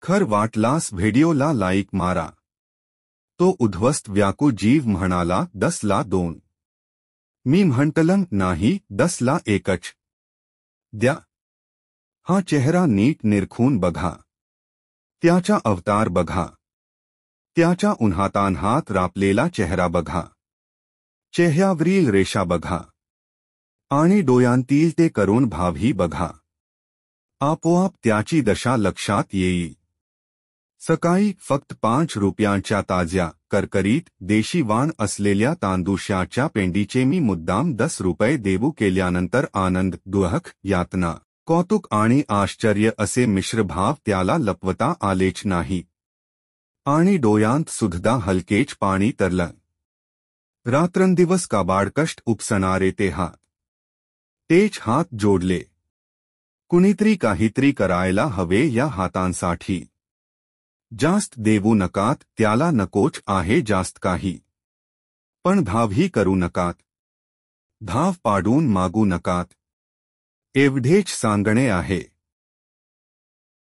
खर वाटलास व्हिडिओला लाईक मारा। तो उद्ध्वस्त व्याकुळ जीव म्हणाला 10ला 2। मी म्हंटलं नाही 10ला 1च द्या। हा चेहरा नीट निरखून बघा, त्याचा अवतार बघा, त्याच्या उन्हातान्हात रापलेला चेहरा बघा, चेहऱ्यावरील रेषा बघा आणि डोळ्यांतील ते करुण भावही बघा। आपोआप त्याची दशा लक्षात येईल। सकाळी फक्त 5 रुपयांच्या ताज्या करकरीत देशी वाण असलेल्या तांदूळाच्या पेंडीचे मी मुद्दाम 10 रुपये देऊ केल्यानंतर आनंद, दुःख, यातना, कौतुक आणि आश्चर्य असे मिश्रभाव त्याला लपवता आलेच नाही आणि डोळ्यांत सुद्धा हलकेच पाणी तरलं। रात्रंदिवस काबाड कष्ट उपसणारे ते हात, तेच हात जोडले। कुणीतरी काहीतरी करायला हवे या हातांसाठी। जास्त देऊ नकात, त्याला नकोच आहे जास्त काही, पण धावही करू नकात, धाव पाडून मागू नकात, एवढेच सांगणे आहे।